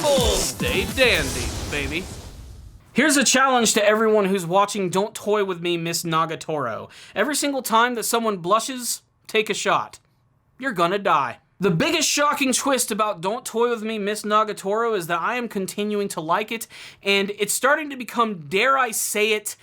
people, stay dandy, baby. Here's a challenge to everyone who's watching Don't Toy With Me, Miss Nagatoro. Every single time that someone blushes, take a shot. You're gonna die. The biggest shocking twist about Don't Toy With Me, Miss Nagatoro is that I am continuing to like it, and it's starting to become, dare I say it,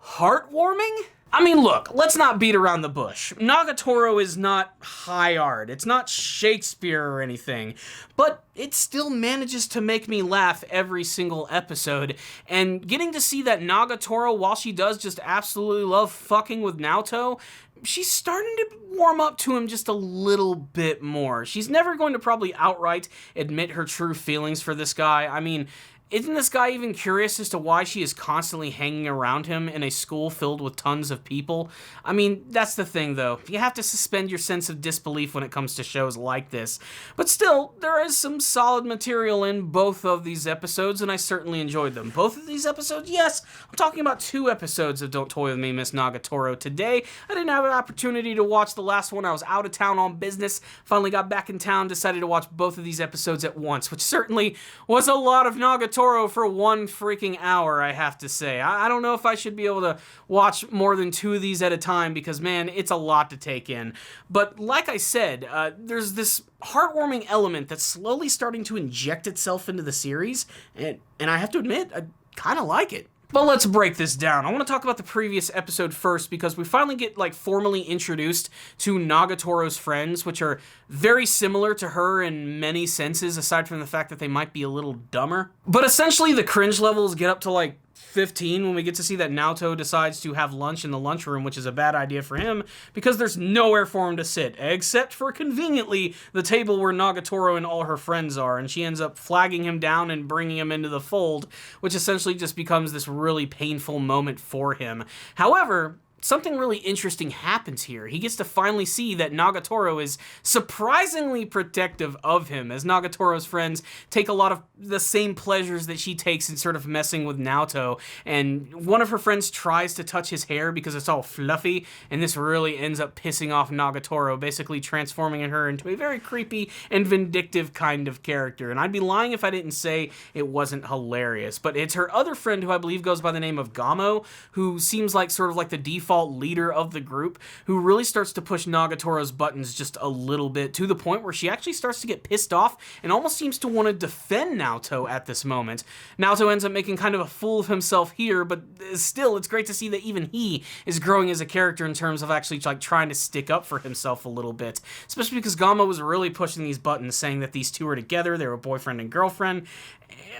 heartwarming? I mean, look, let's not beat around the bush. Nagatoro is not high art, it's not Shakespeare or anything, but it still manages to make me laugh every single episode, and getting to see that Nagatoro, while she does just absolutely love fucking with Naoto, she's starting to warm up to him just a little bit more. She's never going to probably outright admit her true feelings for this guy. I mean, isn't this guy even curious as to why she is constantly hanging around him in a school filled with tons of people? I mean, that's the thing, though. You have to suspend your sense of disbelief when it comes to shows like this. But still, there is some solid material in both of these episodes, and I certainly enjoyed them. Both of these episodes? Yes, I'm talking about 2 episodes of Don't Toy With Me, Miss Nagatoro. Today, I didn't have an opportunity to watch the last one. I was out of town on business, finally got back in town, decided to watch both of these episodes at once, which certainly was a lot of Nagatoro for 1 freaking hour, I have to say. I don't know if I should be able to watch more than 2 of these at a time because, man, it's a lot to take in. But like I said, there's this heartwarming element that's slowly starting to inject itself into the series, and I have to admit, I kind of like it. But let's break this down. I want to talk about the previous episode first because we finally get formally introduced to Nagatoro's friends, which are very similar to her in many senses, aside from the fact that they might be a little dumber. But essentially the cringe levels get up to 15 when we get to see that Naoto decides to have lunch in the lunchroom, which is a bad idea for him because there's nowhere for him to sit, except for conveniently the table where Nagatoro and all her friends are, and she ends up flagging him down and bringing him into the fold, which essentially just becomes this really painful moment for him. However, something really interesting happens here. He gets to finally see that Nagatoro is surprisingly protective of him, as Nagatoro's friends take a lot of the same pleasures that she takes in sort of messing with Naoto, and one of her friends tries to touch his hair because it's all fluffy, and this really ends up pissing off Nagatoro, basically transforming her into a very creepy and vindictive kind of character, and I'd be lying if I didn't say it wasn't hilarious. But it's her other friend, who I believe goes by the name of Gamo, who seems like sort of like the default leader of the group, who really starts to push Nagatoro's buttons just a little bit, to the point where she actually starts to get pissed off and almost seems to want to defend Naoto at this moment. Naoto ends up making kind of a fool of himself here, but still, it's great to see that even he is growing as a character in terms of actually trying to stick up for himself a little bit, especially because Gamo was really pushing these buttons, saying that these two are together, they were boyfriend and girlfriend.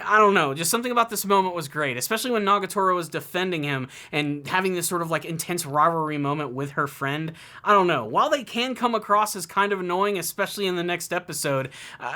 I don't know, just something about this moment was great, especially when Nagatoro was defending him and having this sort of intense rivalry moment with her friend. I don't know, while they can come across as kind of annoying, especially in the next episode,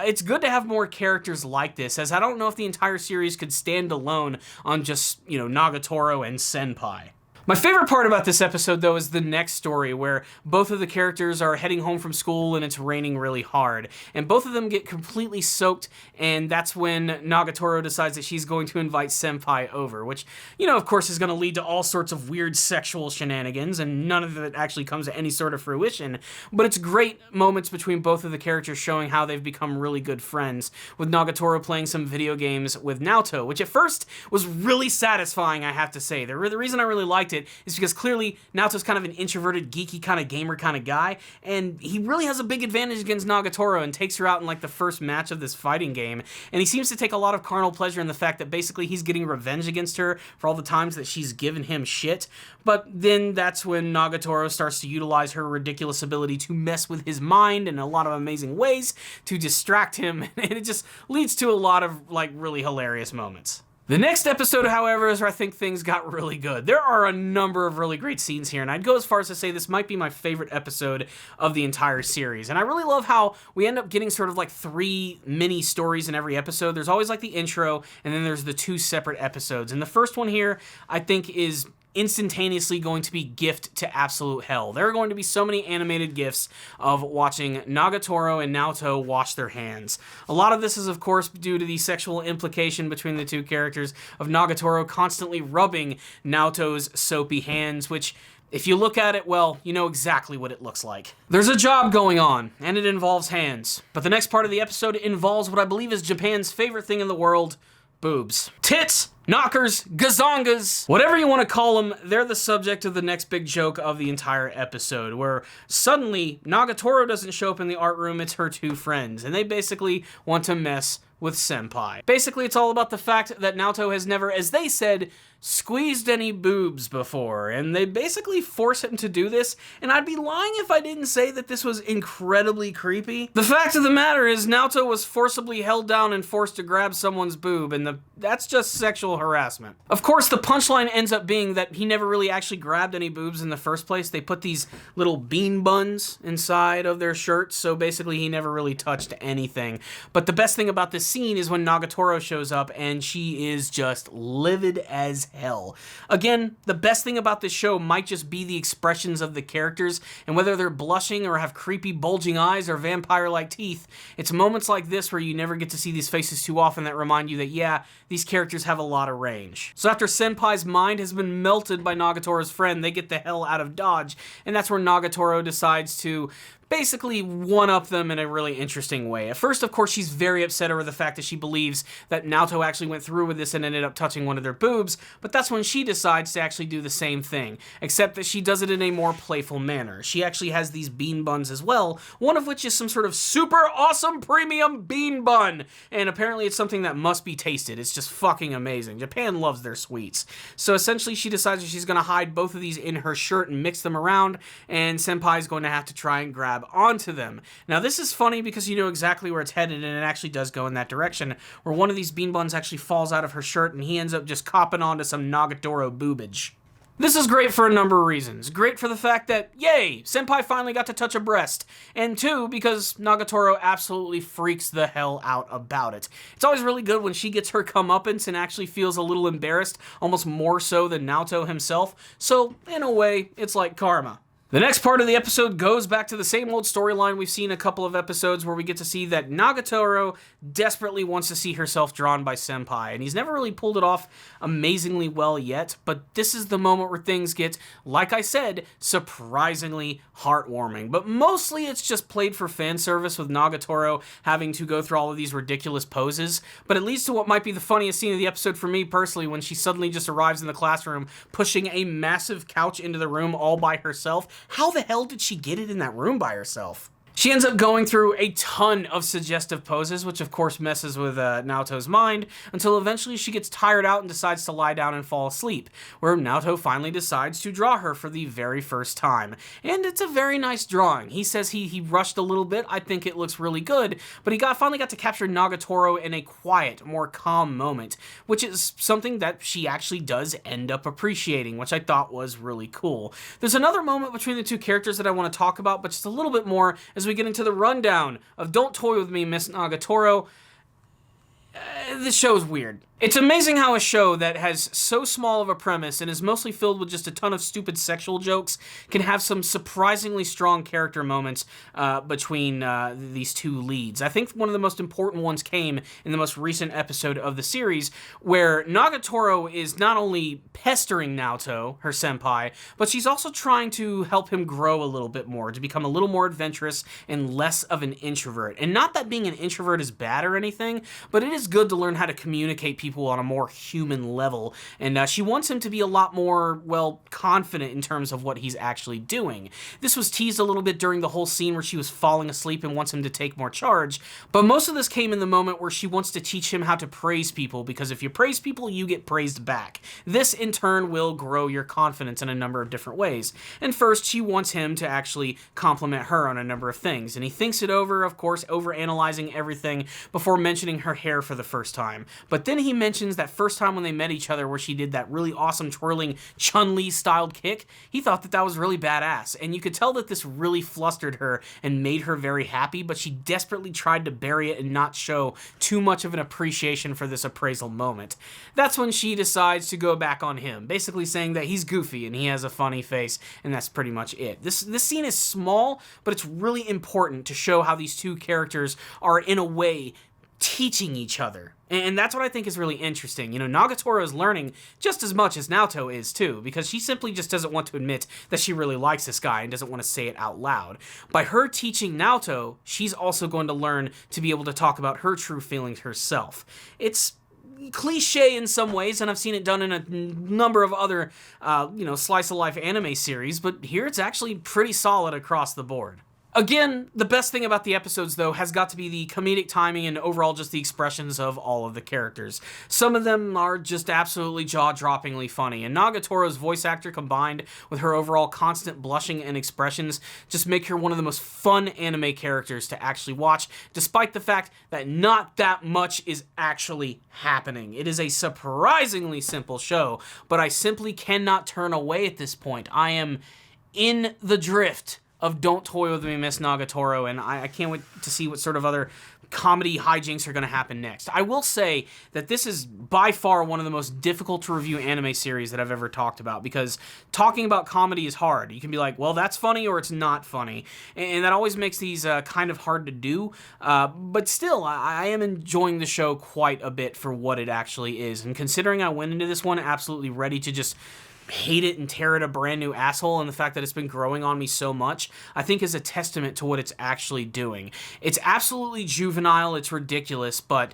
it's good to have more characters like this, as I don't know if the entire series could stand alone on just, Nagatoro and Senpai. My favorite part about this episode, though, is the next story, where both of the characters are heading home from school and it's raining really hard. And both of them get completely soaked, and that's when Nagatoro decides that she's going to invite Senpai over, which, of course is going to lead to all sorts of weird sexual shenanigans, and none of it actually comes to any sort of fruition. But it's great moments between both of the characters showing how they've become really good friends, with Nagatoro playing some video games with Naoto, which at first was really satisfying, I have to say. The reason I really liked it is because clearly Naoto's kind of an introverted, geeky kind of gamer kind of guy, and he really has a big advantage against Nagatoro and takes her out in the first match of this fighting game, and he seems to take a lot of carnal pleasure in the fact that basically he's getting revenge against her for all the times that she's given him shit. But then that's when Nagatoro starts to utilize her ridiculous ability to mess with his mind in a lot of amazing ways to distract him, and it just leads to a lot of really hilarious moments. The next episode, however, is where I think things got really good. There are a number of really great scenes here, and I'd go as far as to say this might be my favorite episode of the entire series. And I really love how we end up getting sort of 3 mini stories in every episode. There's always the intro, and then there's the 2 separate episodes. And the first one here, I think, is instantaneously going to be gift to absolute hell. There are going to be so many animated gifs of watching Nagatoro and Naoto wash their hands. A lot of this is, of course, due to the sexual implication between the two characters of Nagatoro constantly rubbing Naoto's soapy hands, which If you look at it, well, you know exactly what it looks like. There's a job going on, and it involves hands. But the next part of the episode involves what I believe is Japan's favorite thing in the world, boobs. Tits, knockers, gazongas, whatever you want to call them, they're the subject of the next big joke of the entire episode, where suddenly Nagatoro doesn't show up in the art room, it's her two friends, and they basically want to mess with Senpai. Basically, it's all about the fact that Naoto has never, as they said, squeezed any boobs before, and they basically force him to do this, and I'd be lying if I didn't say that this was incredibly creepy. The fact of the matter is, Naoto was forcibly held down and forced to grab someone's boob, and that's just sexual harassment. Of course, the punchline ends up being that he never really actually grabbed any boobs in the first place. They put these little bean buns inside of their shirts, so basically he never really touched anything. But the best thing about this scene is when Nagatoro shows up, and she is just livid as hell. Again, the best thing about this show might just be the expressions of the characters, and whether they're blushing or have creepy bulging eyes or vampire-like teeth, it's moments like this where you never get to see these faces too often that remind you that, yeah, these characters have a lot of range. So after Senpai's mind has been melted by Nagatoro's friend, they get the hell out of Dodge, and that's where Nagatoro decides to basically one-up them in a really interesting way. At first, of course, she's very upset over the fact that she believes that Naoto actually went through with this and ended up touching one of their boobs, but that's when she decides to actually do the same thing, except that she does it in a more playful manner. She actually has these bean buns as well, one of which is some sort of super awesome premium bean bun, and apparently it's something that must be tasted. It's just fucking amazing. Japan loves their sweets. So essentially, she decides that she's going to hide both of these in her shirt and mix them around, and Senpai's going to have to try and grab onto them. Now, this is funny because you know exactly where it's headed, and it actually does go in that direction, where one of these bean buns actually falls out of her shirt, and he ends up just copping onto some Nagatoro boobage. This is great for a number of reasons. Great for the fact that, yay, Senpai finally got to touch a breast. And two, because Nagatoro absolutely freaks the hell out about it. It's always really good when she gets her comeuppance and actually feels a little embarrassed, almost more so than Naoto himself. So, in a way, it's like karma. The next part of the episode goes back to the same old storyline we've seen a couple of episodes where we get to see that Nagatoro desperately wants to see herself drawn by Senpai, and he's never really pulled it off amazingly well yet, but this is the moment where things get, like I said, surprisingly heartwarming. But mostly it's just played for fan service with Nagatoro having to go through all of these ridiculous poses, but it leads to what might be the funniest scene of the episode for me personally, when she suddenly just arrives in the classroom pushing a massive couch into the room all by herself. How the hell did she get it in that room by herself? She ends up going through a ton of suggestive poses, which of course messes with Naoto's mind, until eventually she gets tired out and decides to lie down and fall asleep, where Naoto finally decides to draw her for the very first time. And it's a very nice drawing. He says he rushed a little bit. I think it looks really good, but he finally got to capture Nagatoro in a quiet, more calm moment, which is something that she actually does end up appreciating, which I thought was really cool. There's another moment between the two characters that I want to talk about, but just a little bit more as we get into the rundown of Don't Toy With Me, Miss Nagatoro. This show's weird. It's amazing how a show that has so small of a premise and is mostly filled with just a ton of stupid sexual jokes can have some surprisingly strong character moments between these two leads. I think one of the most important ones came in the most recent episode of the series, where Nagatoro is not only pestering Naoto, her senpai, but she's also trying to help him grow a little bit more, to become a little more adventurous and less of an introvert. And not that being an introvert is bad or anything, but it is good to learn how to communicate people on a more human level, and she wants him to be a lot more, well, confident in terms of what he's actually doing. This was teased a little bit during the whole scene where she was falling asleep and wants him to take more charge, but most of this came in the moment where she wants to teach him how to praise people, because if you praise people, you get praised back. This, in turn, will grow your confidence in a number of different ways. And first, she wants him to actually compliment her on a number of things, and he thinks it over, of course, overanalyzing everything before mentioning her hair for the first time. But then he mentions that first time when they met each other where she did that really awesome twirling Chun-Li styled kick. He thought that that was really badass, and you could tell that this really flustered her and made her very happy, but she desperately tried to bury it and not show too much of an appreciation for this appraisal moment. That's when she decides to go back on him, basically saying that he's goofy and he has a funny face, and that's pretty much it. This scene is small, but it's really important to show how these two characters are, in a way, teaching each other. And that's what I think is really interesting. You know, Nagatoro is learning just as much as Naoto is, too, because she simply just doesn't want to admit that she really likes this guy and doesn't want to say it out loud. By her teaching Naoto, she's also going to learn to be able to talk about her true feelings herself. It's cliche in some ways, and I've seen it done in a number of other, slice-of-life anime series, but here it's actually pretty solid across the board. Again, the best thing about the episodes, though, has got to be the comedic timing and overall just the expressions of all of the characters. Some of them are just absolutely jaw-droppingly funny, and Nagatoro's voice actor combined with her overall constant blushing and expressions just make her one of the most fun anime characters to actually watch, despite the fact that not that much is actually happening. It is a surprisingly simple show, but I simply cannot turn away at this point. I am in the drift of Don't Toy With Me, Miss Nagatoro, and I can't wait to see what sort of other comedy hijinks are going to happen next. I will say that this is by far one of the most difficult to review anime series that I've ever talked about, because talking about comedy is hard. You can be like, well, that's funny or it's not funny, and that always makes these kind of hard to do, but still, I am enjoying the show quite a bit for what it actually is, and considering I went into this one absolutely ready to just hate it and tear it a brand new asshole, and the fact that it's been growing on me so much, I think is a testament to what it's actually doing. It's absolutely juvenile, it's ridiculous, but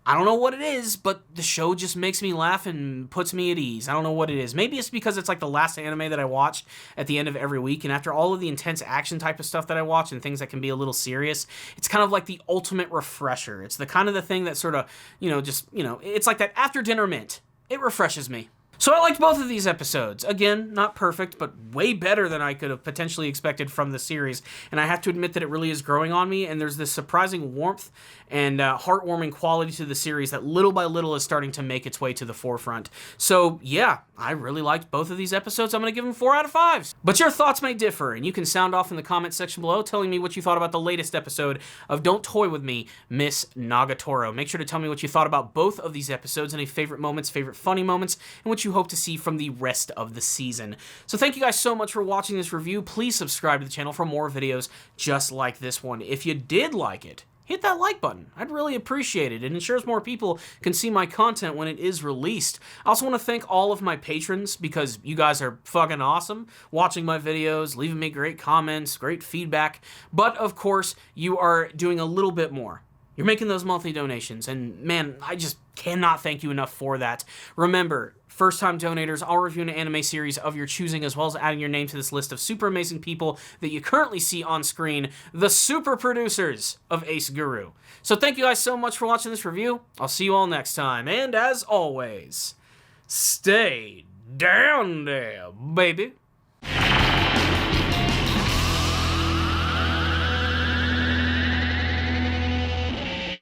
I don't know what it is, but the show just makes me laugh and puts me at ease. I don't know what it is. Maybe it's because it's like the last anime that I watched at the end of every week, and after all of the intense action type of stuff that I watch and things that can be a little serious, it's kind of like the ultimate refresher. It's the kind of the thing that sort of, it's like that after dinner mint. It refreshes me. So I liked both of these episodes. Again, not perfect, but way better than I could have potentially expected from the series. And I have to admit that it really is growing on me, and there's this surprising warmth and heartwarming quality to the series that little by little is starting to make its way to the forefront. So yeah, I really liked both of these episodes. I'm going to give them 4 out of 5. But your thoughts may differ, and you can sound off in the comment section below telling me what you thought about the latest episode of Don't Toy With Me, Miss Nagatoro. Make sure to tell me what you thought about both of these episodes, any favorite moments, favorite funny moments, and what you hope to see from the rest of the season. So thank you guys so much for watching this review. Please subscribe to the channel for more videos just like this one. If you did like it, hit that like button. I'd really appreciate it. It ensures more people can see my content when it is released. I also want to thank all of my patrons, because you guys are fucking awesome, watching my videos, leaving me great comments, great feedback. But of course, you are doing a little bit more. You're making those monthly donations, and man, I just cannot thank you enough for that. Remember, first-time donators, I'll review an anime series of your choosing, as well as adding your name to this list of super amazing people that you currently see on screen, the super producers of Ace Guru. So thank you guys so much for watching this review. I'll see you all next time, and as always, stay down there, baby.